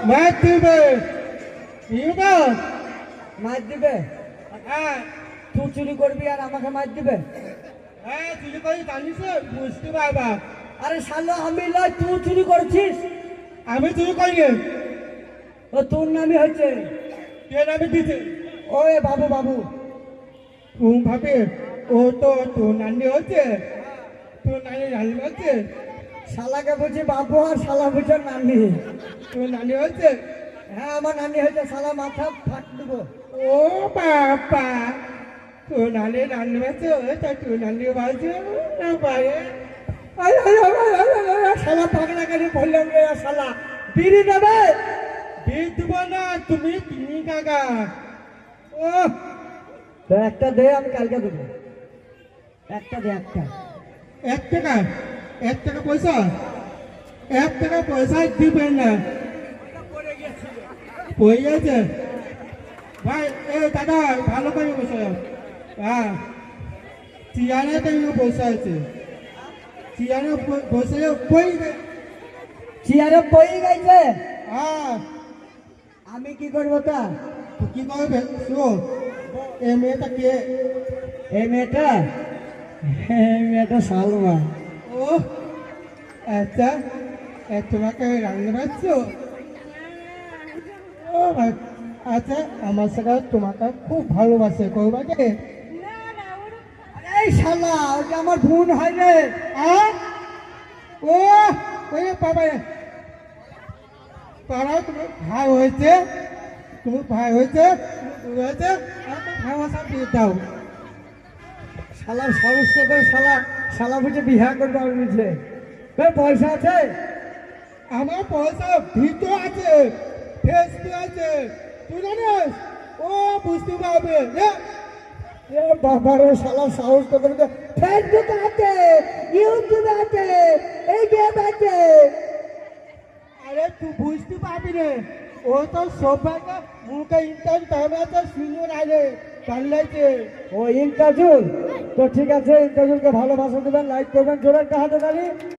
মার দিবে মার দিবে? হ্যাঁ তুই চুরি করবি আর আমাকে মার দিবে? হ্যাঁ চুরি করি জানিস বুঝতে পারবা। আরে শালা আমি লয়, তুই চুরি করেছিস। আমি চুরি করিনি। ও তোর নামই হচ্ছে। কে নামে দিতে? ওই বাবু বাবু। তুমি ভাবে ও তো তোর নানি হচ্ছে, তোর নানি নানি হচ্ছে। শালাকে বুঝি বাবু আর শালা বুঝে নানি। তোর নানি হচ্ছে? হ্যাঁ আমার নানি হচ্ছে। শালা মাথা ফাট দেবো। ও বাবা, তোর নানি নানি হচ্ছে, তা তোর নানি বাজে না পারে। শালা পাগলা কেন বললাম রে শালা? বিড়ি দেবে? বিয়ে দিব না, তুমি তুমি কাকা। ও তো একটা দে, আমি কালকে দেবো। একটা দে একটা। 1 টাকা? 1 টাকা পয়সা? 1 টাকা পয়সা দিবেন না। পড়ে গেছে ভাই। এ দাদা ভালো করে বসে। হ্যাঁ চেয়ারে তো বসে আছে, চেয়ারে বসে বই। চেয়ারে বই গেছে। হ্যাঁ আমি কি করবো তা? তো কি করবে? শোন, এ মেয়েটা কে? এই মেয়েটা, এই মেয়েটা সালমা। ও আচ্ছা, তোমাকে রান্না পাচ্ছো? ও আচ্ছা, আমার সাথে তোমাকে খুব ভালোবাসে, করবাকে? এই শালা ওটা আমার বোন হয় রে। ও ওই বাবা, তারা তোমার ভাই হয়েছে, তুমি ভাই হয়েছে, তুমি হয়েছে, ভালোবাসা দিয়ে দাও। শালার সাহস করে শালা, শালা বুঝে বিহা করবে আমি বুঝে। পয়সা আছে? আমার পয়সা ভিতর আছে, ফেসবুক আছে, তুই জানিস? ও বুঝতে পারবে। এ বাবারে শালা সাহস করে ফেসবুক আছে, ইউটিউব আছে, এই গেম আছে। আরে তুই বুঝতে পারবি রে, ও তো সবাইকে মুখে ইন্টারভিউ আছে, সিনিয়র আগে পাল্লাইছে। ও ইন্টারজুল তো ঠিক আছে, ইন্টারজুলকে ভালোবাসা দেবেন, লাইক করবেন, জোরে একটা হাতে তালি।